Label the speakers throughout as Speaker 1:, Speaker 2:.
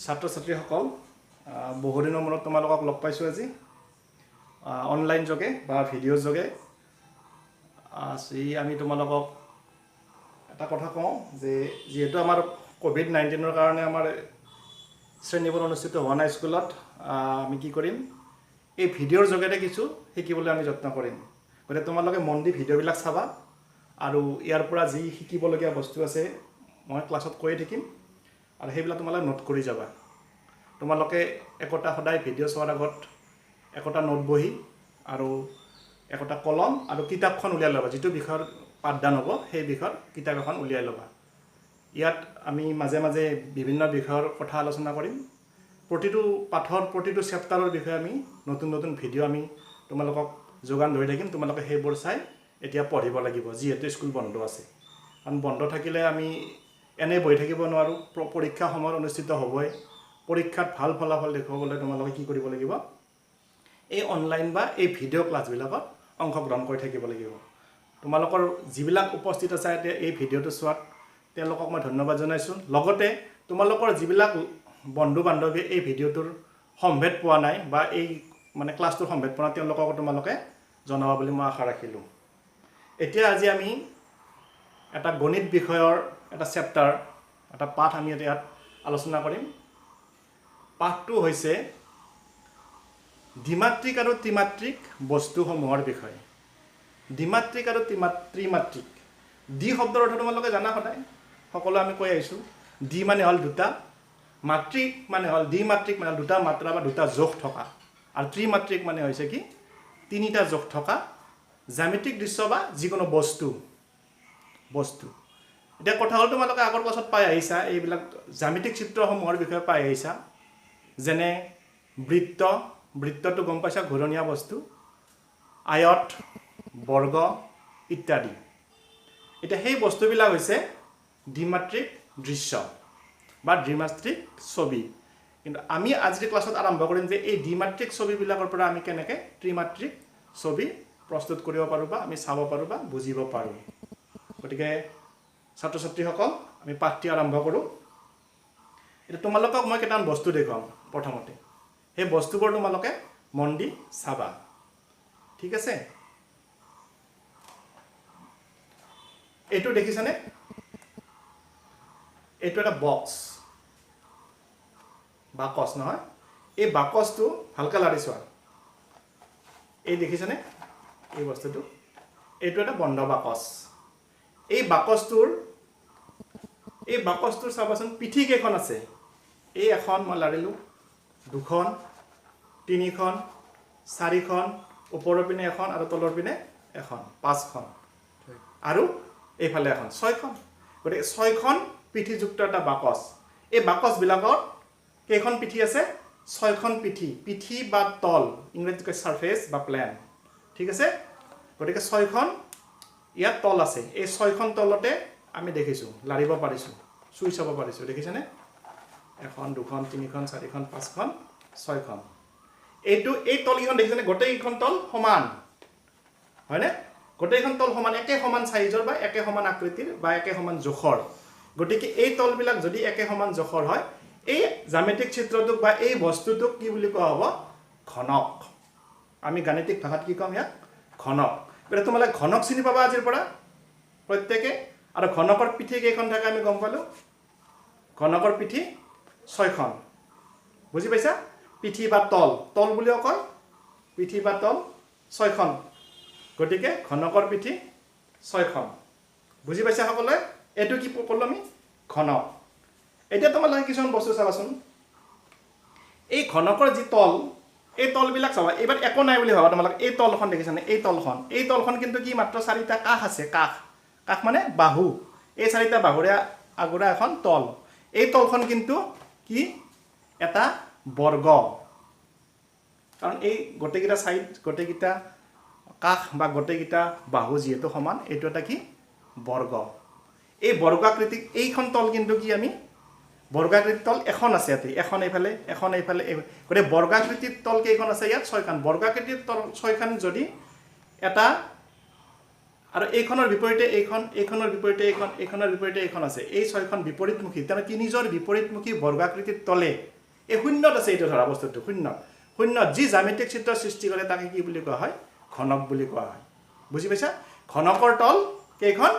Speaker 1: ছাত্ৰ ছাত্ৰীসকল বহুদিনৰ মূৰত তোমালোকক লগ পাইছোঁ আজি অনলাইন যোগে বা ভিডিঅ' যোগে। আজি আমি তোমালোকক এটা কথা কওঁ যে যিহেতু আমাৰ কোভিড-19ৰ কাৰণে আমাৰ শ্ৰেণীবোৰ অনুষ্ঠিত হোৱা নাই স্কুলত, আমি কি কৰিম, এই ভিডিঅ'ৰ যোগেৰে কিছু শিকিবলৈ আমি যত্ন কৰিম। গতিকে তোমালোকে মন দি ভিডিঅ'বিলাক চাবা আৰু ইয়াৰ পৰা যি শিকিবলগীয়া বস্তু আছে মই ক্লাছত কৈয়ে থাকিম আৰু সেইবিলাক তোমালোকে নোট কৰি যাবা। তোমালোকে একোটা সদায় ভিডিঅ' চোৱাৰ আগত একোটা নোট বহি আৰু একোটা কলম আৰু কিতাপখন উলিয়াই ল'বা। যিটো বিষয়ৰ পাঠদান হ'ব সেই বিষয়ৰ কিতাপ এখন উলিয়াই ল'বা। ইয়াত আমি মাজে মাজে বিভিন্ন বিষয়ৰ কথা আলোচনা কৰিম। প্ৰতিটো পাঠৰ প্ৰতিটো চেপ্টাৰৰ বিষয়ে আমি নতুন নতুন ভিডিঅ' আমি তোমালোকক যোগান ধৰি থাকিম। তোমালোকে সেইবোৰ চাই এতিয়া পঢ়িব লাগিব, যিহেতু স্কুল বন্ধ আছে। কাৰণ বন্ধ থাকিলে আমি এনেই বহি থাকিব নোৱাৰোঁ। পৰীক্ষা সময়ত অনুষ্ঠিত হ'বই। পৰীক্ষাত ভাল ফলাফল দেখুৱাবলৈ তোমালোকে কি কৰিব লাগিব, এই অনলাইন বা এই ভিডিঅ' ক্লাছবিলাকত অংশগ্ৰহণ কৰি থাকিব লাগিব। তোমালোকৰ যিবিলাক উপস্থিত আছে এতিয়া এই ভিডিঅ'টো চোৱাত তেওঁলোকক মই ধন্যবাদ জনাইছোঁ। লগতে তোমালোকৰ যিবিলাক বন্ধু বান্ধৱীয়ে এই ভিডিঅ'টোৰ সম্ভেদ পোৱা নাই বা এই ক্লাছটোৰ সম্ভেদ পোৱা নাই, তেওঁলোককো তোমালোকে জনাব বুলি মই আশা ৰাখিলোঁ। এতিয়া আজি আমি এটা গণিত বিষয়ৰ এটা চেপ্টাৰ, এটা পাঠ আমি ইয়াত আলোচনা কৰিম। পাঠটো হৈছে দ্বিমাত্ৰিক আৰু ত্ৰিমাত্ৰিক বস্তুসমূহৰ বিষয়ে। দ্বিমাত্ৰিক আৰু ত্ৰিমাত্ৰিক। দ্বি শব্দৰ অৰ্থ তোমালোকে জানা সদায়, সকলো আমি কৈ আহিছোঁ। দ্বি মানে হ'ল দুটা, মাত্ৰিক মানে হ'ল দ্বিমাত্ৰিক মানে দুটা মাত্ৰা বা দুটা জোখ থকা, আৰু ত্ৰিমাত্ৰিক মানে হৈছে কি তিনিটা জোখ থকা জ্যামিতিক দৃশ্য বা যিকোনো বস্তু। এতিয়া কথা হ'ল তোমালোকে আগৰ ক্লাছত পাই আহিছা, এইবিলাক জ্যামিতিক চিত্ৰসমূহৰ বিষয়ে পাই আহিছা। যেনে বৃত্ত, বৃত্তটো গম পাইছা, ঘূৰণীয়া বস্তু, আয়ত, বৰ্গ ইত্যাদি। এতিয়া সেই বস্তুবিলাক হৈছে দ্বিমাত্ৰিক দৃশ্য বা দ্বিমাত্ৰিক ছবি। কিন্তু আমি আজিৰ ক্লাছত আৰম্ভ কৰিম যে এই দ্বিমাত্ৰিক ছবিবিলাকৰ পৰা আমি কেনেকৈ ত্ৰিমাত্ৰিক ছবি প্ৰস্তুত কৰিব পাৰোঁ বা আমি চাব পাৰোঁ বা বুজিব পাৰোঁ। গতিকে ছাত্ৰ ছাত্ৰীসকল, আমি পাঠটি আৰম্ভ কৰোঁ। এতিয়া তোমালোকক মই কেইটামান বস্তু দেখুৱাম। প্ৰথমতে সেই বস্তুবোৰ তোমালোকে মন দি চাবা, ঠিক আছে? এইটো দেখিছানে? এইটো এটা বাকচ নহয়, এই বাকচটো ভালকৈ লাৰি চোৱা। এই দেখিছানে এই বস্তুটো? এইটো এটা বন্ধ বাকচ। এই বাকচটোৰ চাবাচোন পিঠি কেইখন আছে। এই এখন মই লাৰিলোঁ, দুখন, তিনিখন, চাৰিখন, ওপৰৰ পিনে এখন আৰু তলৰ পিনে এখন, পাঁচখন, আৰু এইফালে এখন, ছয়খন। গতিকে ছয়খন পিঠিযুক্ত এটা বাকচ। এই বাকচবিলাকৰ কেইখন পিঠি আছে? ছয়খন পিঠি। পিঠি বা তল, ইংৰাজীত কয় ছাৰ্ফেচ বা প্লেন, ঠিক আছে? গতিকে ছয়খন ইয়াত তল আছে। এই ছয়খন তলতে আমি দেখিছোঁ, লাৰিব পাৰিছোঁ, চুই চাব পাৰিছোঁ। দেখিছেনে? এখন, দুখন, তিনিখন, চাৰিখন, পাঁচখন, ছয়খন। এই তলকেইখন দেখিছেনে? গোটেইকেইখন তল সমান, হয়নে? গোটেইখন তল সমান, একে সমান চাইজৰ বা একে সমান আকৃতিৰ বা একে সমান জোখৰ। গতিকে এই তলবিলাক যদি একে সমান জোখৰ হয়, এই জ্যামিতিক চিত্ৰটোক বা এই বস্তুটোক কি বুলি কোৱা হ'ব? ঘনক। আমি গাণিতিক ভাষাত কি ক'ম ইয়াক? ঘনক। গতিকে তোমালোকে ঘনক চিনি পাবা আজিৰ পৰা প্ৰত্যেকে। আৰু ঘনকৰ পিঠি কেইখন থাকে আমি গম পালোঁ। ঘনকৰ পিঠি ছয়খন, বুজি পাইছা? পিঠি বা তল বুলিও কয়, পিঠি বা তল ছয়খন। গতিকে ঘনকৰ পিঠি ছয়খন, বুজি পাইছা সকলোৱে? এইটো কি ক'লোঁ আমি? ঘনক। এতিয়া তোমালোকে কিছুমান বস্তু চাবাচোন। এই ঘনকৰ যি তল, এই তলবিলাক চাবা। এইবাৰ একো নাই বুলি ভাবা তোমালোকে। এই তলখন দেখিছানে? এই তলখন কিন্তু কি মাত্ৰ চাৰিটা কাষ আছে। কাষ মানে বাহু। এই চাৰিটা বাহুৰে আগুৰা এখন তল। এই তলখন কিন্তু কি? এটা বৰ্গ। কাৰণ এই গোটেইকেইটা চাইড, গোটেইকেইটা কাষ বা গোটেইকেইটা বাহু যিহেতু সমান, এইটো এটা কি? বৰ্গ। এই বৰ্গাকৃতিক এইখন তল কিন্তু কি? আমি বৰ্গাকৃতিৰ তল এখন আছে ইয়াতে, এখন এইফালে, এখন এইফালে। গতিকে বৰ্গাকৃতিৰ তল কেইখন আছে ইয়াত? ছয়খন। বৰ্গাকৃতিৰ তল ছয়খন যদি এটা আৰু এইখনৰ বিপৰীতে এইখনৰ বিপৰীতে এইখনৰ বিপৰীতে এইখন আছে এই ছয়খন বিপৰীতমুখী তাৰমানে তিনিজৰ বিপৰীতমুখী বৰ্গাকৃতিৰ তলে এই শূন্যত আছে এইটো ধৰা বস্তুটো শূন্য যি জ্যামিতিক চিত্ৰ সৃষ্টি কৰে তাকে কি বুলি কোৱা হয় ঘনক বুলি কোৱা হয় বুজি পাইছা ঘনকৰ তল কেইখন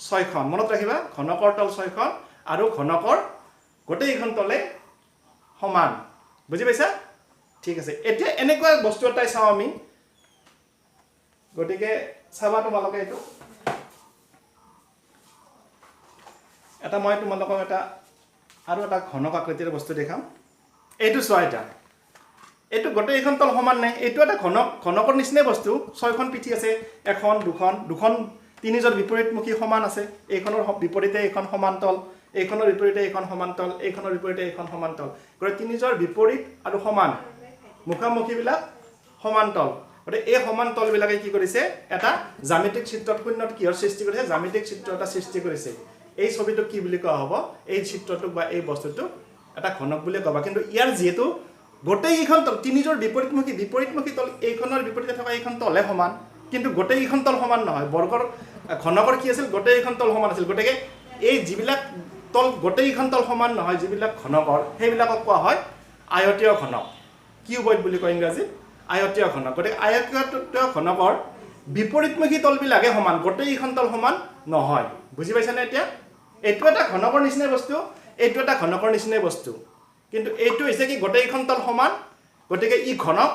Speaker 1: ছয়খন মনত ৰাখিবা ঘনকৰ তল ছয়খন আৰু ঘনকৰ গোটেইখন তলে সমান বুজি পাইছা ঠিক আছে এতিয়া এনেকুৱা বস্তু এটাই চাও আমি গটিকে চাবা তোমালোকে এইটো এটা মই তোমালোকক এটা আৰু এটা ঘনক আকৃতিৰ বস্তু দেখাম এইটো চোৱা এইটো গোটেইখন তল সমান নাই এইটো এটা ঘনকৰ নিচিনা বস্তু ছয়খন পিঠি আছে এখন দুখন তিনিজৰ বিপৰীতমুখী সমান আছে এইখনৰ বিপৰীতে এইখন সমান্তল এইখনৰ বিপৰীতে এইখন সমান্তল এইখনৰ বিপৰীতে এইখন সমান্তল গৰে তিনিজৰ বিপৰীত আৰু সমান মুখামুখিবিলাক সমান্তল গৰে এই সমান্তল বিলাকে কি কৰিছে এটা জ্যামিতিক চিত্ৰত শূন্যত কিহৰ সৃষ্টি কৰিছে জ্যামিতিক চিত্ৰ এটা সৃষ্টি কৰিছে এই ছবিটো কি বুলি কোৱা হ'ব এই চিত্ৰটোক বা এই বস্তুটো এটা ঘনক বুলি ক'বা কিন্তু ইয়াৰ যেহেতু গোটেইখন তল তিনিজৰ বিপৰীতমুখী তল এইখনৰ বিপৰীতে থকা এইখন তলহে সমান কিন্তু গোটেইখন তল সমান নহয় বৰ্গৰ ঘনকৰ কি আছিল গোটেইখন তল সমান আছিল গতিকে এই যিবিলাক তল গোটেইখন তল সমান নহয় যিবিলাক ঘনকৰ সেইবিলাকক কোৱা হয় আয়তীয় ঘনক কিউবইড বুলি কয় ইংৰাজীত আয়তীয় ঘনক গতিকে আয়তীয় ঘনকৰ বিপৰীতমুখী তলবিলাকে সমান গোটেইখন তল সমান নহয় বুজি পাইছানে এতিয়া এইটো এটা ঘনকৰ নিচিনা বস্তু এইটো এটা ঘনকৰ নিচিনা বস্তু কিন্তু এইটো হৈছে কি গোটেইখন তল সমান গতিকে ই ঘনক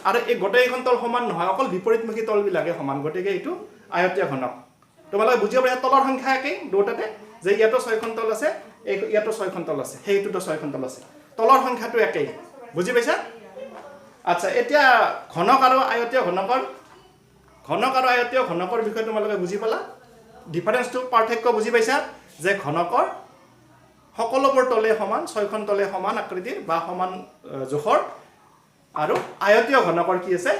Speaker 1: আৰু এই গোটেইখন তল সমান নহয় অকল বিপৰীতমুখী তলবিলাকে সমান গতিকে এইটো আয়তীয় ঘনক তোমালোকে বুজিব পাৰিবা তলৰ সংখ্যা একেই দুটাতে যে ইয়াতো ছয়খন তল আছে ইয়াতো ছয়খন তল আছে সেইটোতো ছয়খন তল আছে তলৰ সংখ্যাটো একেই বুজি পাইছা আচ্ছা এতিয়া ঘনক আৰু আয়তীয় ঘনকৰ বিষয়ে তোমালোকে বুজি পালা ডিফাৰেন্সটো পাৰ্থক্য বুজি পাইছা যে ঘনকৰ সকলোবোৰ তলে সমান ছয়খন তলে সমান আকৃতিৰ বা সমান জোখৰ আৰু আয়তীয় ঘনকৰ কি আছে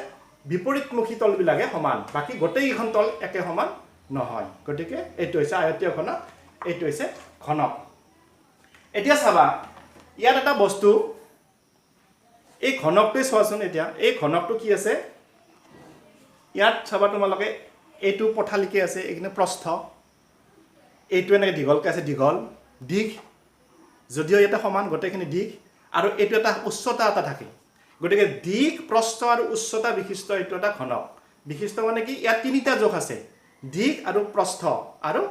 Speaker 1: বিপৰীতমুখী তলবিলাকে সমান বাকি গোটেইখন তল একে সমান নহয় গতিকে এইটো হৈছে আয়তীয় ঘনক এইটো হৈছে ঘনক এতিয়া চাবা ইয়াত এটা বস্তু এই ঘনকটো চোৱাচোন এতিয়া এই ঘনকটো কি আছে ইয়াত চাবা তোমালোকে এইটো পথালিকে আছে এইখিনি প্ৰস্থ এইটো এনেকৈ দীঘলকৈ আছে দীঘল দিশ যদিও এটা সমান গোটেইখিনি দিশ আৰু এইটো এটা উচ্চতা এটা থাকে গতিকে দিশ প্ৰস্থ আৰু উচ্চতা বিশিষ্ট এইটো এটা ঘনক বিশিষ্ট মানে কি ইয়াত তিনিটা জোখ আছে দিশ আৰু প্ৰস্থ আৰু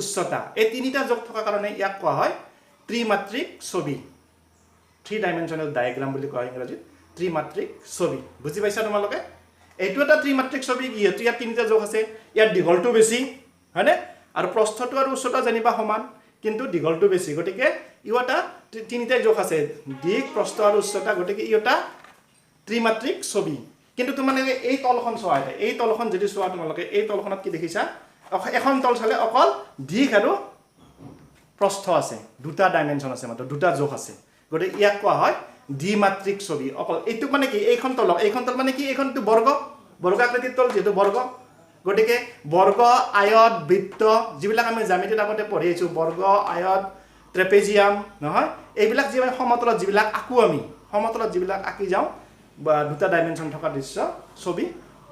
Speaker 1: উচ্চতা এই তিনিটা জোখ থকা কাৰণে ইয়াক কোৱা হয় ত্ৰিমাত্ৰিক ছবি 3 ডাইমেনশনাল ডায়াগ্ৰাম বুলি কোৱা ইংৰাজীত ত্ৰিমাত্ৰিক ছবি বুজি পাইছা তোমালোকে এইটো এটা ত্ৰিমাত্ৰিক ছবি যিহেতু ইয়াত তিনিটা জোখ আছে ইয়াত দীঘলটো বেছি হয়নে আৰু প্ৰস্থটো আৰু উচ্চতা জানিবা সমান কিন্তু দীঘলটো বেছি গতিকে ইও এটা তিনিটা জোখ আছে দিশ প্ৰস্থ আৰু উচ্চতা গতিকে ই এটা ত্ৰিমাত্ৰিক ছবি কিন্তু তোমালোকে এই তলখন চোৱা এই তলখন যদি চোৱা তোমালোকে এই তলখনত কি দেখিছা এখন তল চালে অকল দিশ আৰু প্ৰস্থ আছে দুটা ডাইমেনশন আছে মাত্ৰ দুটা জোখ আছে গতিকে ইয়াক কোৱা হয় দ্বিমাত্ৰিক ছবি অকল এইটো মানে কি এইখন তল মানে কি এইখনটো বৰ্গাকৃতিৰ তল যেটো বৰ্গ গতিকে বৰ্গ আয়ত বৃত্ত যিবিলাক আমি জ্যামিতিত আগতে পঢ়ি আছো বৰ্গ আয়ত ট্ৰেপেজিয়াম নহয় এইবিলাক যি সমতলত যিবিলাক আকো আমি সমতলত যিবিলাক আকি যাওঁ বা দুটা ডাইমেনশন থকা দৃশ্য ছবি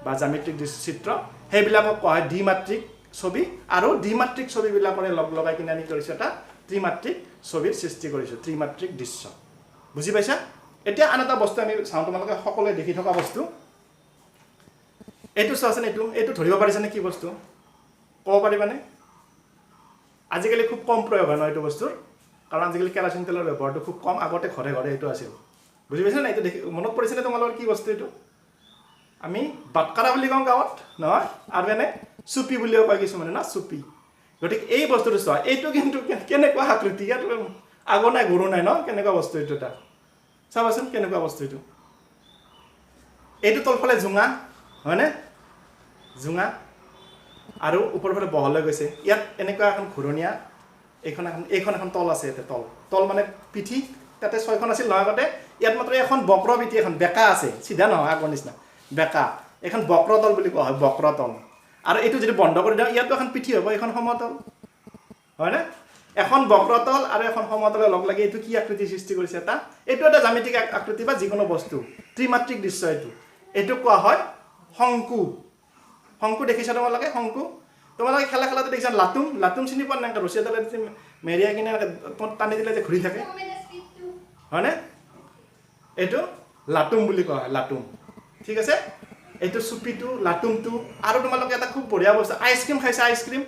Speaker 1: বা জ্যামিতিক চিত্ৰ সেইবিলাকক কোৱা হয় দ্বিমাত্ৰিক ছবি আৰু দ্বিমাত্ৰিক ছবিবিলাকৰে লগ লগাই কিনে আমি কৰিছো এটা ত্ৰিমাত্ৰিক ছবিৰ সৃষ্টি কৰিছো ত্ৰিমাত্ৰিক দৃশ্য বুজি পাইছা এতিয়া আন এটা বস্তু আমি চাওঁ তোমালোকে সকলোৱে দেখি থকা বস্তু এইটো চোৱাচোন এইটো ধৰিব পাৰিছানে কি বস্তু ক'ব পাৰিবানে আজিকালি খুব কম প্ৰয়োগ হয় ন এইটো বস্তুৰ কাৰণ আজিকালি কেৰাচিন তেলৰ ব্যৱহাৰটো খুব কম আগতে ঘৰে ঘৰে এইটো আছিল বুজি পাইছা না এইটো দেখি মনত পৰিছেনে তোমালোকৰ কি বস্তু এইটো আমি বাটকাৰা বুলি কওঁ গাঁৱত নহয় আৰু এনে চুপি বুলিও কয় কিছুমানে না চুপি গতিকে এই বস্তুটো চোৱা এইটো কিন্তু কেনেকুৱা আকৃতি ইয়াত আগো নাই গৰু নাই ন কেনেকুৱা বস্তু এইটো এটা চাবাচোন কেনেকুৱা বস্তু এইটো তলফালে জোঙা হয়নে জোঙা আৰু ওপৰফালে বহলৈ গৈছে ইয়াত এনেকুৱা এখন ঘূৰণীয়া এইখন এখন তল আছে ইয়াতে তল মানে পিঠি তাতে ছয়খন আছিল নহয় আগতে ইয়াত মাত্ৰ এখন বক্ৰ পিঠি এখন বেকা আছে চিধা নহয় আগৰ নিচিনা বেকা এখন বক্ৰতল বুলি কোৱা হয় বক্ৰতল আৰু এইটো যদি বন্ধ কৰি দিওঁ ইয়াতো এখন পিঠি হ'ব এখন সমতল হয়নে এখন বক্ৰতল আৰু এখন সমতলে লগ লাগি এইটো কি আকৃতি সৃষ্টি কৰিছে এইটো এটা জ্যামিতিক আকৃতি বা যিকোনো বস্তু ত্ৰিমাত্ৰিক দৃশ্য এইটো কোৱা হয় শংকু দেখিছা তোমালোকে শংকু তোমালোকে খেলা খেলাতে দেখিছা লাটুম লাটুম চিনি পোৱা নাই ৰছী এডালে মেৰিয়াই কিনে টানি দিলে যে ঘূৰি থাকে হয়নে এইটো লাটুম বুলি কোৱা হয় লাটুম ঠিক আছে এইটো চুপিটো লাটুমটো আৰু তোমালোকে এটা খুব বঢ়িয়া বস্তু আইচক্ৰীম খাইছা আইচক্ৰীম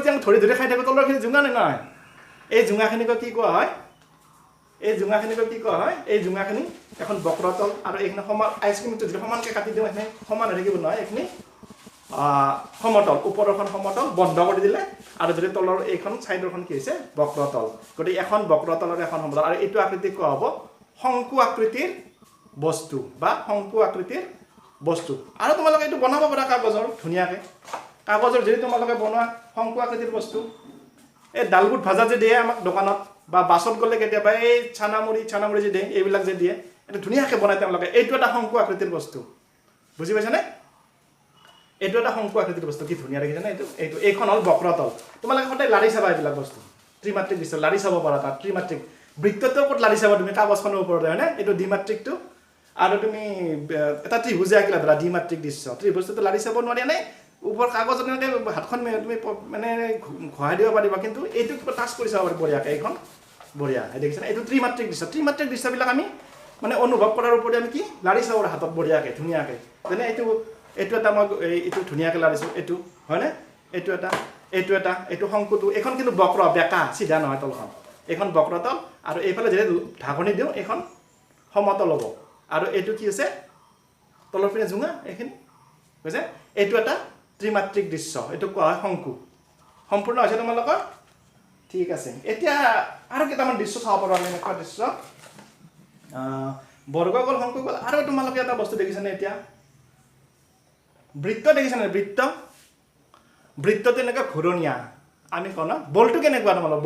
Speaker 1: যে ধৰি ধৰি খাই থাকো তলৰখিনি জোঙা নে নহয় এই জোঙাখিনিক কি কোৱা হয় এই জোঙাখিনি এখন বক্ৰতল আৰু এইখিনি সমান আইচক্ৰীমটো যদি সমানকৈ কাটি দিওঁ এইখিনি সমান হৈ থাকিব নহয় এইখিনি সমতল ওপৰখন সমতল বন্ধ কৰি দিলে আৰু যদি তলৰ এইখন চাইডৰখন কি হৈছে বক্ৰতল গতিকে এখন বক্ৰতল আৰু এখন সমতল আৰু এইটো আকৃতি কোৱা হ'ব শংকু আকৃতিৰ বস্তু বা শংকু আকৃতিৰ বস্তু আৰু তোমালোকে এইটো বনাব পাৰা কাগজৰ ধুনীয়াকৈ কাগজৰ যদি তোমালোকে বনোৱা শংকু আকৃতিৰ বস্তু এই ডালবুট ভাজা যে দিয়ে আমাক দোকানত বা বাছত গ'লে কেতিয়াবা এই চানামুড়ি যে দিয়ে এইবিলাক যে দিয়ে এইটো ধুনীয়াকৈ বনাই তেওঁলোকে এইটো এটা শংকু আকৃতিৰ বস্তু বুজি পাইছানে এইটো এটা শংকু আকৃতিৰ বস্তু কি ধুনীয়া দেখিছানে এইটো এইখন হ'ল বক্ৰতল তোমালোকে সদায় লাৰি চাবা এইবিলাক বস্তু ত্ৰিমাত্ৰিক দৃশ্য লাৰি চাব পাৰা তাত ত্ৰিমাত্ৰিক বৃত্তটো ক'ত লাৰি চাবা তুমি কাগজখনৰ ওপৰতে হয়নে এইটো দ্বিমাত্ৰিকটো আৰু তুমি এটা ত্ৰিভুজে আঁকিলা ধৰা দ্বিমাত্ৰিক দৃশ্য ত্ৰিভুজটো লাৰি চাব নোৱাৰি নে ওপৰ কাগজত এনেকৈ হাতখন তুমি মানে ঘঁহাই দিব পাৰিবা কিন্তু এইটো কিবা টাচ কৰি চাব পাৰি বঢ়িয়াকৈ এইখন বঢ়িয়া দেখিছানে এইটো ত্ৰিমাত্ৰিক দৃশ্যবিলাক আমি মানে অনুভৱ কৰাৰ ওপৰত আমি কি লাৰি চাব পাৰোঁ হাতত বঢ়িয়াকৈ ধুনীয়াকৈ যেনে এইটো এটা মই এইটো ধুনীয়াকৈ লাৰিছোঁ এইটো হয়নে এইটো শংকুটো এইখন কিন্তু বক্ৰ বেকা চিধা নহয় তলখন এইখন বক্ৰতল আৰু এইফালে যদি ঢাকনি দিওঁ এইখন সমতল হ'ব আৰু এইটো কি হৈছে তলৰ পিনে জোঙা এইখিনি বুজিছে এইটো এটা ত্ৰিমাত্ৰিক দৃশ্য এইটো কোৱা হয় শংকু সম্পূৰ্ণ হৈছে তোমালোকৰ ঠিক আছে এতিয়া আৰু কেইটামান দৃশ্য চাব পাৰোঁ আমি এনেকুৱা দৃশ্য বৰ্গগোল শংকুগোল আৰু তোমালোকে এটা বস্তু দেখিছানে এতিয়া বৃত্ত দেখিছানে বৃত্তটো এনেকুৱা ঘূৰণীয়া আমি কওঁ ন বলটো কেনেকুৱা তোমালোক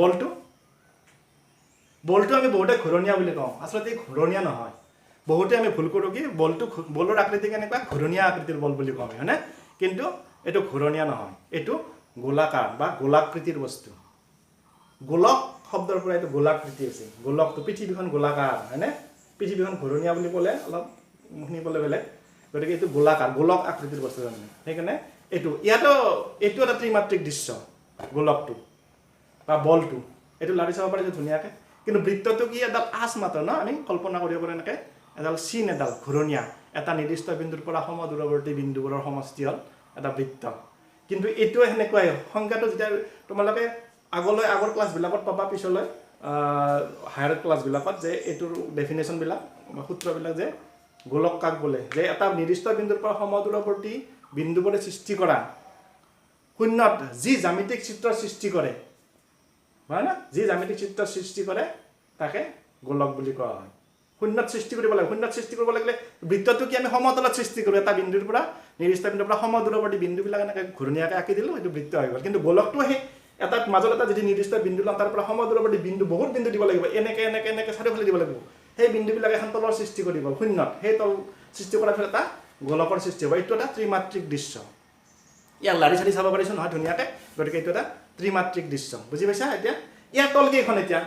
Speaker 1: বলটো আমি বহুতে ঘূৰণীয়া বুলি কওঁ আচলতে ঘূৰণীয়া নহয় বহুতে আমি ভুল কৰোঁ কি বলৰ আকৃতি কেনেকুৱা ঘূৰণীয়া আকৃতিৰ বল বুলি কওঁ হয়নে কিন্তু এইটো ঘূৰণীয়া নহয় এইটো গোলাকাৰ বা গোলাকৃতিৰ বস্তু গোলক শব্দৰ পৰা এইটো গোলাকৃতি আছে গোলকটো পৃথিৱীখন গোলাকাৰ হয়নে পৃথিৱীখন ঘূৰণীয়া বুলি ক'লে অলপ শুনিবলৈ বেলেগ গতিকে এইটো গোলক আকৃতিৰ বস্তু তাৰমানে সেইকাৰণে এইটো এটা ত্ৰিমাত্ৰিক দৃশ্য গোলকটো বা বলটো এইটো লাৰি চাব পাৰিছোঁ ধুনীয়াকৈ কিন্তু বৃত্তটো কি এডাল আঁচ মাত্ৰ ন আমি কল্পনা কৰিব পাৰোঁ এনেকৈ এডাল চিন এডাল ঘূৰণীয়া এটা নিৰ্দিষ্ট বিন্দুৰ পৰা সমদূৰৱৰ্তী বিন্দুবোৰৰ সমষ্টি হ'ল এটা বৃত্ত কিন্তু এইটো সেনেকুৱাই সংজ্ঞাটো যেতিয়া তোমালোকে আগৰ ক্লাছবিলাকত পাবা পিছলৈ হায়াৰ ক্লাছবিলাকত যে এইটোৰ ডেফিনেশ্যনবিলাক বা সূত্ৰবিলাক যে গোলক কাক বোলে যে এটা নিৰ্দিষ্ট বিন্দুৰ পৰা সমদূৰৱৰ্তী বিন্দুবোৰে সৃষ্টি কৰা শূন্যত যি জ্যামিতিক চিত্ৰৰ সৃষ্টি কৰে হয় না যি জ্যামিতিক চিত্ৰৰ সৃষ্টি কৰে তাকে গোলক বুলি কোৱা হয় শূন্যত সৃষ্টি কৰিব লাগিলে বৃত্তটো কি আমি সমতলত সৃষ্টি কৰোঁ এটা বিন্দুৰ পৰা নিৰ্দিষ্ট বিন্দুৰ পৰা সমদূৰৱৰ্তী বিন্দুবিলাক এনেকৈ ঘূৰণীয়াকৈ আঁকি দিলোঁ সেইটো বৃত্ত হৈ গ'ল কিন্তু গোলকটো সেই এটা মাজত এটা যদি নিৰ্দিষ্ট বিন্দু লওঁ তাৰ পৰা সমদূৰৱৰ্তী বিন্দু বহুত বিন্দু দিব লাগিব এনেকৈ চাৰিওফালে দিব লাগিব সেই বিন্দুবিলাক এখন তলৰ সৃষ্টি কৰিব শূন্যত সেই তল সৃষ্টি কৰাৰ ফলত এটা গোলকৰ সৃষ্টি হ'ব এইটো এটা ত্ৰিমাত্ৰিক দৃশ্য ইয়াক লাৰি চাৰি চাব পাৰিছোঁ নহয় ধুনীয়াকৈ গতিকে এইটো এটা ত্ৰিমাত্ৰিক দৃশ্য বুজি পাইছা এতিয়া ইয়াৰ তল কেইখন এতিয়া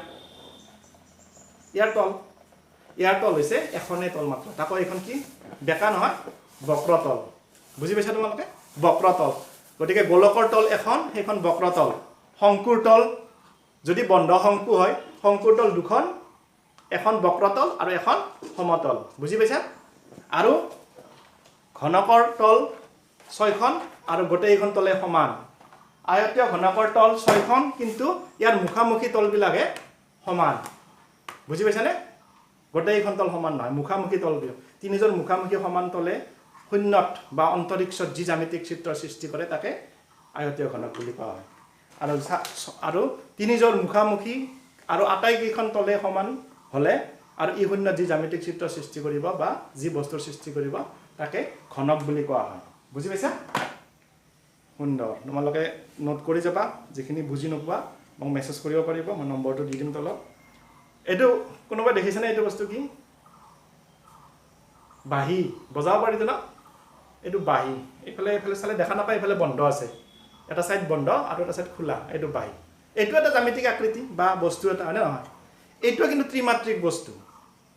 Speaker 1: ইয়াৰ তল হৈছে এখনেই তল মাত্ৰ তাকো এইখন কি বেকা নহয় বক্ৰতল বুজি পাইছা তোমালোকে বক্ৰতল গতিকে গোলকৰ তল এখন সেইখন বক্ৰতল শংকুৰ তল যদি বন্ধ শংকু হয় শংকুৰ তল দুখন এখন বক্ৰতল আৰু এখন সমতল বুজি পাইছা আৰু ঘনকৰ তল 6খন আৰু গোটেইখন তলে সমান আয়তীয় ঘনকৰ তল 6খন কিন্তু ইয়াৰ মুখামুখি তলবিলাকে সমান বুজি পাইছানে গোটেইখন তল সমান নহয় মুখামুখি তল তিনিজন মুখামুখি সমান তলে শূন্যত বা অন্তৰিক্ষত যি জ্যামিতিক চিত্ৰৰ সৃষ্টি কৰে তাকে আয়তীয় ঘনক বুলি কোৱা হয় আৰু তিনিজন মুখামুখি আৰু আটাইকেইখন তলে সমান হ'লে আৰু ই শূন্যত যি জ্যামিতিক চিত্ৰৰ সৃষ্টি কৰিব বা যি বস্তুৰ সৃষ্টি কৰিব তাকে ঘনক বুলি কোৱা হয় বুজি পাইছা সুন্দৰ তোমালোকে নোট কৰি যাবা যিখিনি বুজি নোপোৱা মোক মেছেজ কৰিব পাৰিব মই নম্বৰটো দি দিম তলত এইটো কোনোবাই দেখিছেনে এইটো বস্তু কি বাঁহী বজাব পাৰিতো ন এইটো বাঁহী এইফালে চালে দেখা নাপায় এইফালে বন্ধ আছে এটা চাইড বন্ধ আৰু এটা চাইড খোলা এইটো বাঁহী এইটো এটা জ্যামিতিক আকৃতি বা বস্তু এটা হয়নে নহয় এইটো কিন্তু ত্ৰিমাত্ৰিক বস্তু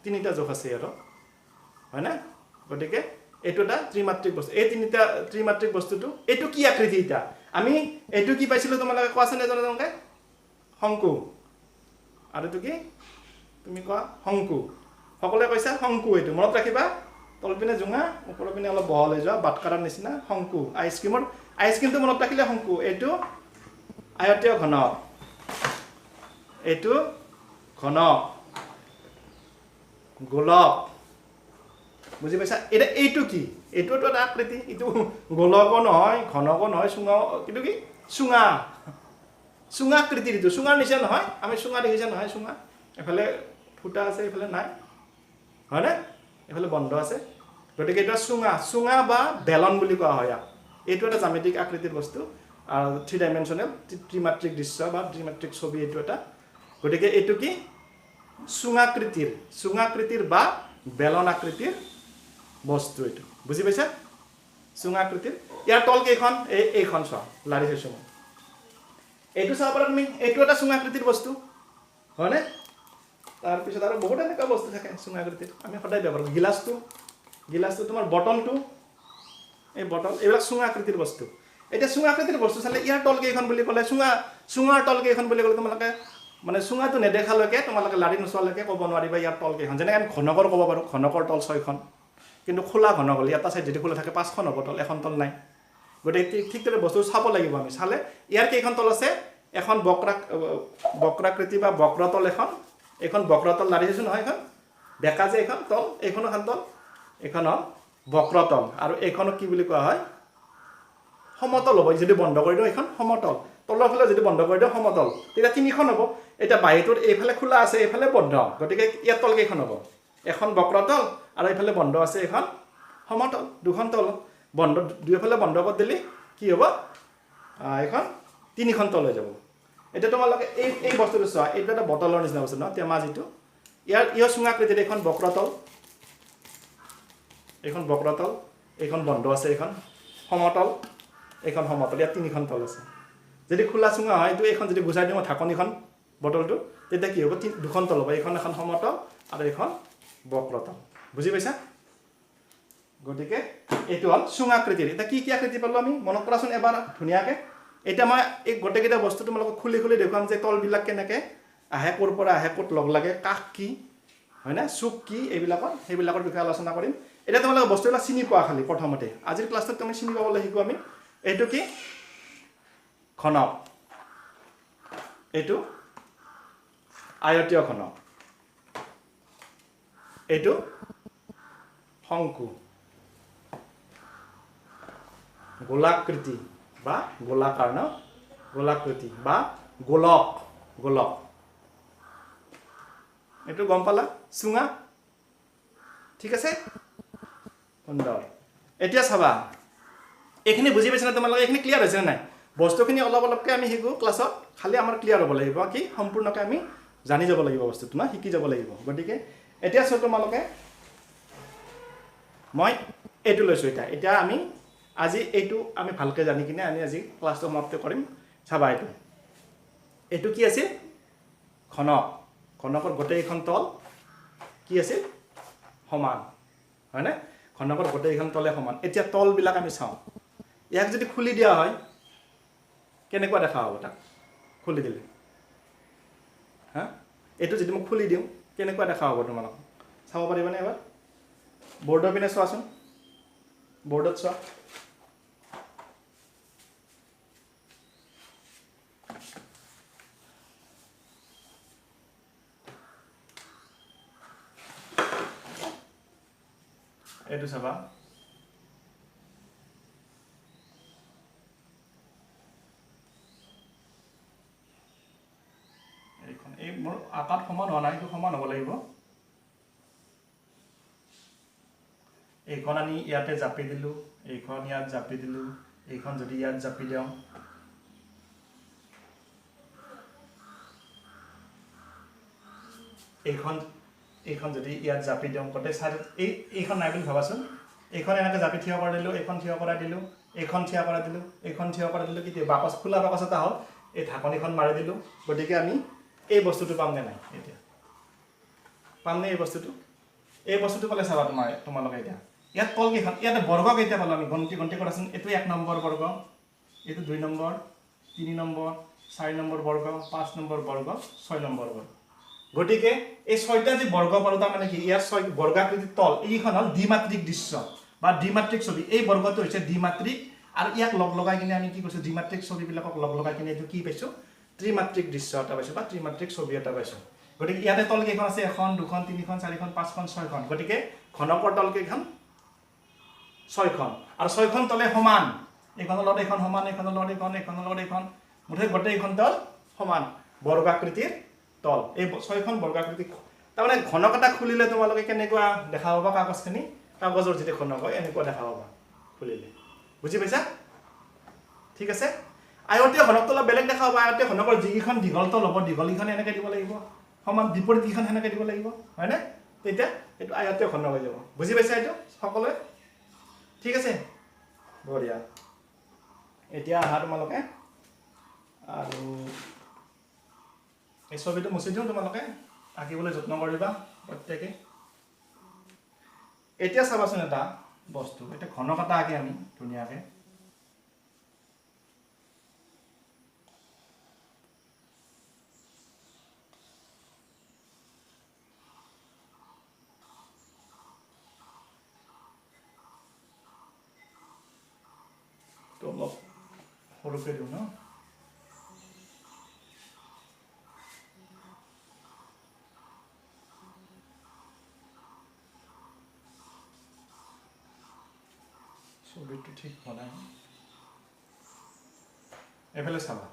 Speaker 1: তিনিটা জোখ আছে আৰু হয়নে গতিকে এইটো এটা ত্ৰিমাত্ৰিক বস্তু এই তিনিটা ত্ৰিমাত্ৰিক বস্তুটো এইটো কি আকৃতি এটা আমি এইটো কি পাইছিলোঁ তোমালোকে কোৱাচোন এজনকে শংকু আৰু এইটো কি তুমি কোৱা শংকু সকলোৱে কৈছা শংকু এইটো মনত ৰাখিবা তলপিনে জোঙা ওপৰৰ পিনে অলপ বহল হৈ যোৱা বাটকাৰাৰ নিচিনা শংকু আইচক্ৰীমটো মনত ৰাখিলে শংকু এইটো আয়তীয় ঘনক এইটো ঘনক গোলক বুজি পাইছা এতিয়া এইটো কি এইটোতো এটা আকৃতি এইটো গোলকো নহয় ঘনকো নহয় চুঙাও কিন্তু কি চুঙা আকৃতিৰ এইটো চুঙাৰ নিচিনা নহয় আমি চুঙা দেখিছা নহয় চুঙা এফালে ফুটা আছে এফালে নাই হয়নে এফালে বন্ধ আছে গতিকে এইটো চুঙা বা বেলন বুলি কোৱা হয় এইটো এটা জ্যামিতিক আকৃতিৰ বস্তু আৰু 3 ডাইমেনশ্যনেল ত্ৰিমাত্ৰিক দৃশ্য বা ত্ৰিমাত্ৰিক ছবি এইটো এটা গতিকে এইটো কি চুঙাকৃতিৰ বা বেলন আকৃতিৰ বস্তু এইটো বুজি পাইছা চুঙাকৃতিৰ ইয়াৰ তল কেইখন এইখন চোৱা লাৰি থৈছোঁ মই এইটো চাব পাৰা তুমি এইটো এটা চুঙাকৃতিৰ বস্তু হয়নে তাৰপিছত আৰু বহুত এনেকুৱা বস্তু থাকে চুঙাকৃতিৰ আমি সদায় ব্যৱহাৰ কৰোঁ গিলাচটো তোমাৰ বটলটো এই বটল এইবিলাক চুঙাকৃতিৰ বস্তু এতিয়া চুঙাকৃতিৰ বস্তু চালে ইয়াৰ তল কেইখন বুলি ক'লে চুঙাৰ তল কেইখন বুলি ক'লে তোমালোকে মানে চুঙাটো নেদেখালৈকে তোমালোকে লাৰি নোচোৱালৈকে ক'ব নোৱাৰিবা ইয়াৰ তল কেইখন যেনেকৈ আমি ঘনকৰ ক'ব পাৰোঁ ঘনকৰ তল 6খন কিন্তু খোলা ঘনক হ'ল এটা চাইড যদি খোলা থাকে 5খন হ'ব তল এখন তল নাই গতিকে ঠিক তেনেদৰে বস্তু চাব লাগিব আমি চালে ইয়াৰ কেইখন তল আছে এখন বক্ৰাকৃতি বা বক্ৰতল এইখন বক্ৰতল লাৰি দিছোঁ নহয় এখন বেকা যে এইখন তল এইখনো এখন তল এইখন হ'ল বক্ৰতল আৰু এইখনক কি বুলি কোৱা হয় সমতল হ'ব যদি বন্ধ কৰি দিওঁ এইখন সমতল তলৰ ফালে যদি বন্ধ কৰি দিওঁ সমতল তেতিয়া 3খন হ'ব এতিয়া বাহিৰটোত এইফালে খোলা আছে এইফালে বন্ধ গতিকে ইয়াৰ তল কেইখন হ'ব এখন বক্ৰতল আৰু এইফালে বন্ধ আছে এখন সমতল দুখন তল বন্ধ দুয়োফালে বন্ধ কৰি দিলে কি হ'ব এখন 3খন তল হৈ যাব এতিয়া তোমালোকে এই বস্তুটো চোৱা এইটো এটা বটলৰ নিচিনা বস্তু ন টেমা যিটো ইয়াৰ চুঙাকৃতিৰ এইখন বক্ৰতল এইখন বন্ধ আছে এইখন সমতল ইয়াত 3খন তল আছে যদি খোলা চুঙা হয় এইটো এইখন যদি গুচাই দিওঁ ঢাকনিখন বটলটো তেতিয়া কি হ'ব 2খন তল হ'ব এইখন এখন সমতল আৰু এইখন বক্ৰতল বুজি পাইছা গতিকে এইটো হ'ল চুঙাকৃতিৰ এটা কি আকৃতি পালোঁ আমি মনত কৰাচোন এবাৰ ধুনীয়াকৈ এতিয়া মই এই গোটেইকেইটা বস্তু তোমালোকক খুলি দেখুৱাম যে তলবিলাক কেনেকৈ আহে ক'ৰ পৰা আহে ক'ত লগ লাগে কাষ কি হয়নে চুক কি সেইবিলাকৰ বিষয়ে আলোচনা কৰিম এতিয়া তোমালোকে বস্তুবিলাক চিনি পোৱা খালি প্ৰথমতে আজিৰ ক্লাছটোত তুমি চিনি পাবলৈ শিকোঁ আমি এইটো কি ঘনক এইটো আয়তীয় ঘনক এইটো শংকু গোলাকৃতি বা গোলাকাৰ ন গোলাকৃতি বা গোলক এইটো গম পালা চুঙা ঠিক আছে সুন্দৰ এতিয়া চাবা এইখিনি বুজি পাইছা না তোমালোকে এইখিনি ক্লিয়াৰ হৈছে নাই বস্তুখিনি অলপকৈ আমি শিকোঁ ক্লাছত খালি আমাৰ ক্লিয়াৰ হ'ব লাগিব কি সম্পূৰ্ণকৈ আমি জানি যাব লাগিব বস্তুটো না শিকি যাব লাগিব গতিকে এতিয়া চোৱা তোমালোকে মই এইটো লৈছোঁ এতিয়া আমি আজি এইটো আমি ভালকৈ জানি কিনে আমি আজি ক্লাছটো সমাপ্ত কৰিম চাবা এইটো কি আছিল ঘনকৰ গোটেইখন তল কি আছিল সমান হয়নে ঘনকৰ গোটেইখন তলে সমান এতিয়া তলবিলাক আমি চাওঁ ইয়াক যদি খুলি দিয়া হয় কেনেকুৱা দেখা হ'ব তাক খুলি দিলে এইটো যদি মই খুলি দিওঁ কেনেকুৱা দেখা হ'ব তোমালোক চাব পাৰিবানে এবাৰ বৰ্ডৰ পিনে চোৱাচোন বৰ্ডত চোৱা এইটো চাবা এই মোৰ আকাত সমান হোৱা নাই এইটো সমান হ'ব লাগিব এইখন আনি ইয়াতে জাপি দিলোঁ এইখন ইয়াত জাপি দিলোঁ এইখন যদি ইয়াত জাপি দিওঁ এইখন যদি ইয়াত জাপি দিওঁ গোটেই চাইড এইখন নাই বুলি ভাবাচোন এইখন এনেকৈ জাপি থিয় কৰাই দিলোঁ এইখন থিয় কৰাই দিলোঁ এইখন থিয় কৰাই দিলোঁ এইখন থিয় কৰাই দিলোঁ কি বাকচ খোলা বাকচ এটা হ'ল এই ঢাকনিখন মাৰি দিলোঁ গতিকে আমি এই বস্তুটো পামনে নাই এতিয়া পামনে এই বস্তুটো পালে চাবা তোমালোকে এতিয়া ইয়াত তল কেইখন ইয়াতে বৰ্গ কেইটা পালোঁ আমি গন্তি কৰাচোন এইটো 1 নম্বৰ বৰ্গ এইটো 2 নম্বৰ 3 নম্বৰ 4 নম্বৰ বৰ্গ 5 নম্বৰ বৰ্গ 6 নম্বৰ বৰ্গ গতিকে এই 6টা যে বৰ্গ পালো তাৰ মানে কি ইয়াৰ 6 বৰ্গাকৃতিৰ তল এইখন হল দ্বিমাত্ৰিক দৃশ্য বা দ্বিমাত্ৰিক ছবি এই বৰ্গটো হৈছে দ্বিমাত্ৰিক আৰু ইয়াক লগ লগাই কিনে আমি কি কৈছো দ্বিমাত্ৰিক ছবিবিলাকক লগ লগাই কিনে এইটো কি পাইছো ত্ৰিমাত্ৰিক দৃশ্য এটা পাইছো বা ত্ৰিমাত্ৰিক ছবি এটা পাইছো গতিকে ইয়াতে তল কেইখন আছে 1 2 3 4 5 6 গতিকে ঘনকৰ তল কেইখন 6খন আৰু 6খন তলে সমান এইখনৰ লগত এইখন সমান এইখনৰ লগত এইখনৰ লগত এইখন মুঠে গোটেইখন তল সমান বৰ্গাকৃতিৰ তল এই 6খন বৰ্গাকৃতিৰ তাৰমানে ঘনকটা খুলিলে তোমালোকে কেনেকুৱা দেখা পাবা কাগজখিনি কাগজৰ যেতে ঘনক হয় এনেকুৱা দেখা পাবা খুলিলে বুজি পাইছা ঠিক আছে আয়তীয় ঘনকটো অলপ বেলেগ দেখা পাবা আয়তীয় ঘনকৰ যিখন দীঘল তল হ'ব দীঘলিখন এনেকৈ দিব লাগিব সমান বিপৰীত কিখন এনেকৈ দিব লাগিব হয় না তেতিয়া এটো আয়তীয় ঘনক হৈ যাব বুজি পাইছা এটো সকলোৱে ঠিক আছে বঢ়িয়া এতিয়া আহা তোমালোকে আৰু এই ছবিটো মুছি দিও তোমালোকে আঁকিবলৈ যত্ন কৰিবা প্ৰত্যেকে এতিয়া চাবাচোন এটা বস্তু এটা ঘনক এটা আঁকি আমি ধুনীয়াকে তো অলপ সৰুকে দিওঁ ন ছবিটো ঠিক হোৱা নাই এফালে চাবা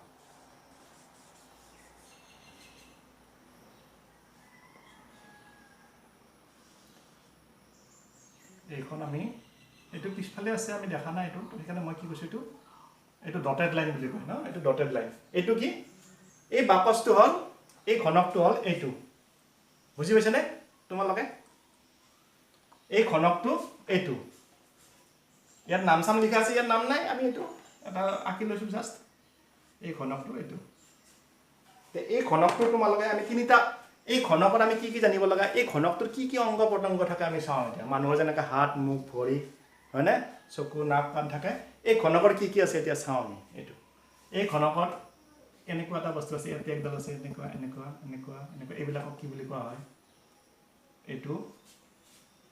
Speaker 1: এইখন আমি এইটো পিছফালে আছে আমি দেখা নাই এইটো সেইকাৰণে মই কি কৈছো এইটো ডটেড লাইন বুলি কয় ন এইটো ডটেড লাইন এইটো কি এই বাকসটো হল এই ঘনকটো হল এইটো বুজি পাইছানে তোমালোকে এই ঘনকটো এইটো ইয়াৰ নাম সাম লিখা আছে ইয়াৰ নাম নাই আমি এইটো এটা আঁকি লৈছো জাস্ট এই ঘনকটো এইটো তে এই ঘনকটো তোমালোকে আমি তিনিটা এই ঘনকত আমি কি জানিব লগা এই ঘনকটোৰ কি অংগ প্ৰত্যংগ থাকে আমি চাওঁ এতিয়া মানুহৰ যেনেকৈ হাত মুখ ভৰি হয় না চকু নাক কাণ থাকে এই ঘনকৰ কি আছে এতিয়া চাওঁ আমি এইটো এই ঘনকত এনেকুৱা এটা বস্তু আছে ইয়াতে একডাল আছে এনেকুৱা এনেকুৱা এনেকুৱা এনেকুৱা এইবিলাকক কি বুলি কোৱা হয় এইটো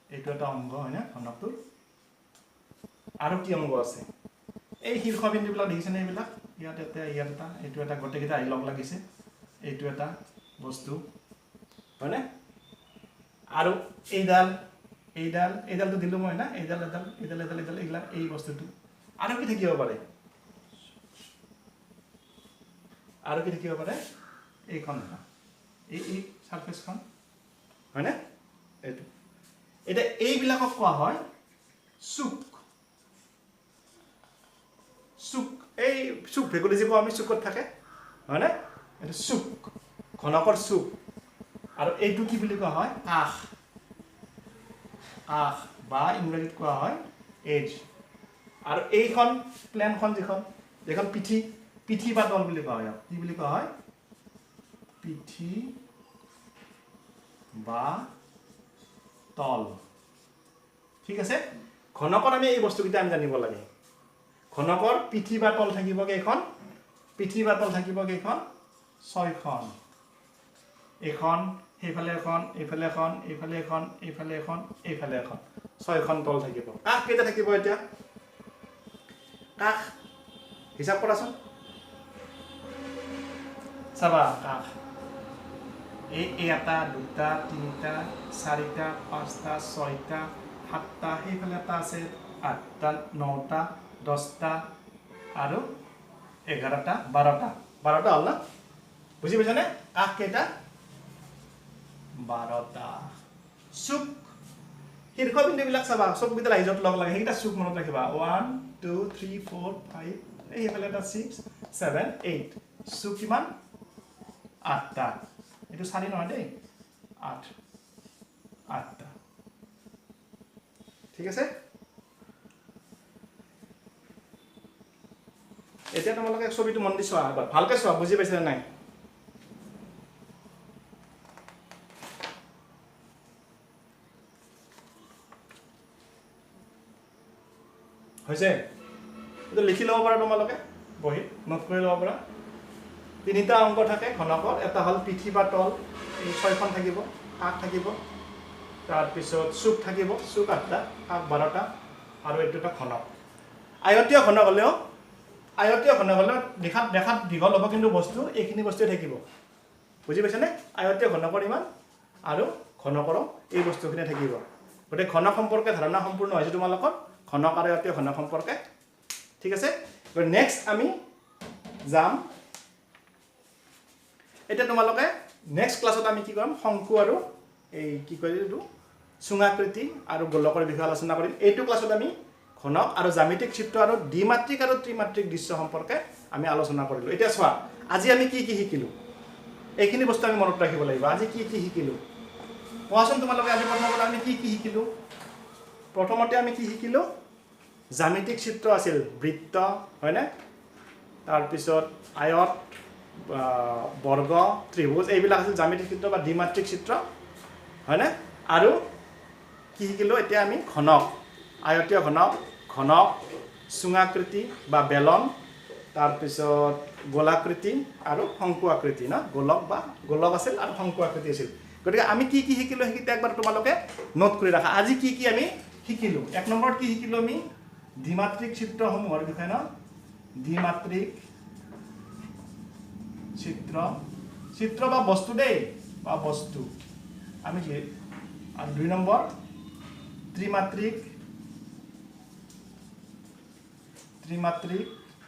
Speaker 1: এটা অংগ হয় না ঘনকটোৰ আৰু কি অংগ আছে এই শীৰ্ষবিন্দুবিলাক দেখিছেনে এইবিলাক ইয়াত এটা এইটো এটা গোটেইকেইটা আহি লগ লাগিছে এইটো এটা বস্তু হয় না আৰু এইডালটো দিলো মই না এইডাল এইগলা এই বস্তুটো আৰু কি থাকিব পাৰে এইখন এই সাৰফেসখন হয় না এইটো এটা এইবিলাকক কোৱা হয় চুক এই চুক ভেকুলী যে আমি চুকত থাকে হয় না এটা চুক ঘনকৰ চুক আৰু এইটো কি বুলি কোৱা হয় কাষ বা ইংৰাজীত কোৱা হয় এজ আৰু এইখন প্লেনখন যেখন পিঠি বা তল বুলি কোৱা হয় কি বুলি কোৱা হয় পিঠি বা তল ঠিক আছে ঘনকৰ আমি এই বস্তুকেইটা আমি জানিব লাগে ঘনকৰ পিঠি বা তল থাকিব কেইখন 6খন এখন সেইফালে এখন এইফালে এখন এইফালে এখন এইফালে এখন এইফালে এখন 6খন তল থাকিব কাষ কেইটা থাকিব এতিয়া কাষ হিসাব কৰাচোন চাবা কাষ এই এটা দুটা তিনিটা চাৰিটা পাঁচটা ছয়টা সাতটা সেইফালে এটা আছে 8টা 9টা 10টা আৰু 11টা 12টা হ'ল না বুজি পাইছানে কাষ কেইটা 12টা চুক শীৰ্ষবিন্দুবিলাক চাবা চবকেইটা লাইজত লগ লাগে সেইকেইটা চুক মনত ৰাখিবা 1 2 3 4 5 এইফালে এটা 6 7 8 চুক কিমান 8টা এইটো 4 নহয় দেই 8টা ঠিক আছে এতিয়া তোমালোকে ছবিটো মন দি চোৱা এবাৰ ভালকৈ চোৱা বুজি পাইছা নাই হৈছে এইটো লিখি ল'ব পাৰা তোমালোকে বহিত নোট কৰি ল'ব পৰা তিনিটা অংক থাকে ঘনকৰ এটা হ'ল পিঠি বা তল এই 6খন থাকিব কাষ থাকিব তাৰপিছত চুক থাকিব চুক 8টা কাষ 12টা আৰু এইটো এটা ঘনক আয়তীয় ঘনক হ'লেও দেখাত দীঘল হ'ব কিন্তু বস্তু এইখিনি বস্তুৱে থাকিব বুজি পাইছানে আয়তীয় ঘনকৰ ইমান আৰু ঘনকৰ এই বস্তুখিনি থাকিব গতিকে ঘনক সম্পৰ্কে ধাৰণা সম্পূৰ্ণ হৈছে তোমালোকৰ ঘনক আৰু আয়তীয় ঘনক সম্পৰ্কে ঠিক আছে নেক্সট আমি যাম এটা তোমালোকে নেক্সট ক্লাছত আমি কি কৰিম শংকু আৰু এই কি কয় এইটো চুঙাকৃতি আৰু গোলকৰ বিষয়ে আলোচনা কৰিম এইটো ক্লাছত আমি ঘনক আৰু জ্যামিতিক চিত্ৰ আৰু দ্বিমাত্ৰিক আৰু ত্ৰিমাত্ৰিক দৃশ্য সম্পৰ্কে আমি আলোচনা কৰিলো এতিয়া চোৱা আজি আমি কি কি শিকিলো এইখিনি বস্তু আমি মনত ৰাখিব লাগিব আজি কি কি শিকিলো কোৱাচোন তোমালোকে আজি প্ৰথমতে আমি কি কি শিকিলো প্ৰথমতে আমি কি শিকিলো জ্যামিতিক চিত্ৰ আছিল বৃত্ত হয়নে তাৰপিছত আয়ত বৰ্গ ত্ৰিভুজ এইবিলাক আছিল জ্যামিতিক চিত্ৰ বা দ্বিমাত্ৰিক চিত্ৰ হয়নে আৰু কি শিকিলো এতিয়া আমি ঘনক আয়তীয় ঘনক ঘনক চুঙাকৃতি বা বেলন তাৰপিছত গোলাকৃতি আৰু শংকু আকৃতি না গোলক আছিল আৰু শংকু আকৃতি আছিল গতিকে আমি কি কি শিকিলো সেইকেইটা একবাৰ তোমালোকে নোট কৰি ৰাখা আজি কি কি আমি শিকিলো এক নম্বৰত কি শিকিলো আমি দ্বিমাত্ৰিক চিত্ৰসমূহৰ বিষয়ে ন দ্বিমাত্ৰিক চিত্ৰ বা বস্তু দেই বা বস্তু আমি কি আৰু 2 নম্বৰ ত্ৰিমাত্ৰিক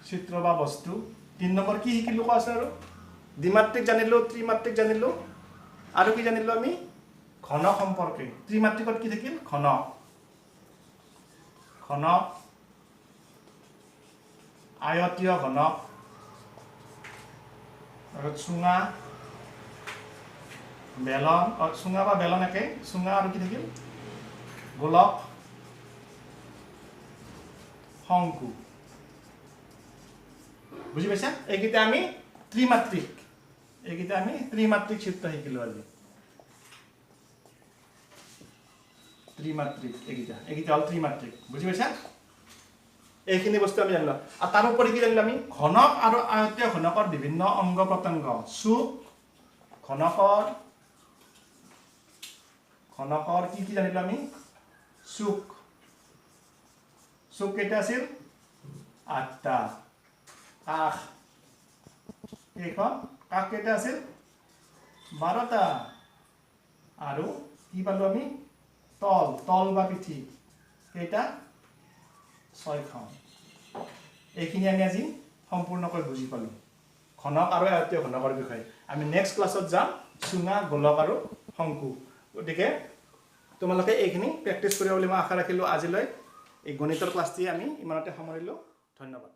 Speaker 1: চিত্ৰ বা বস্তু 3 নম্বৰ কি শিকিলো কোৱাচোন আৰু দ্বিমাত্ৰিক জানিলো ত্ৰিমাত্ৰিক জানিলো আৰু কি জানিলো আমি ঘনক সম্পৰ্কে ত্ৰিমাত্ৰিকত কি থাকিল ঘনক আয়তীয় ঘনক আৰু চুঙা বেলন চুঙা বা বেলন একে চুঙা আৰু কি থাকিল গোলক শংকু বুজি পাইছা এইকেইটা আমি ত্ৰিমাত্ৰিক চিত্ৰ শিকিলো আজি ত্ৰিমাত্ৰিক এইকেইটা হ'ল ত্ৰিমাত্ৰিক বুজি পাইছা এইখিনি বস্তু আমি জানিলো আৰু তাৰ উপৰি কি জানিলো আমি ঘনক আৰু আয়তীয় ঘনকৰ বিভিন্ন অংগ প্ৰত্যংগ চুক ঘনকৰ কি জানিলো আমি চুক কেইটা আছিল 8টা কাষ কাষ কেইটা আছিল 12টা আৰু কি পালো আমি তল বা পিঠি কেইটা 6খন এইখিনি আমি আজি সম্পূৰ্ণকৈ বুজি পালো ঘনক আৰু আয়তীয় ঘনকৰ বিষয়ে আমি নেক্সট ক্লাছত যাম চুঙা গোলক আৰু শংকু গতিকে তোমালোকে এইখিনি প্ৰেক্টিছ কৰিব বুলি মই আশা ৰাখিলো আজিলৈ এই গণিতৰ ক্লাছটি আমি ইমানতে সামৰিলো ধন্যবাদ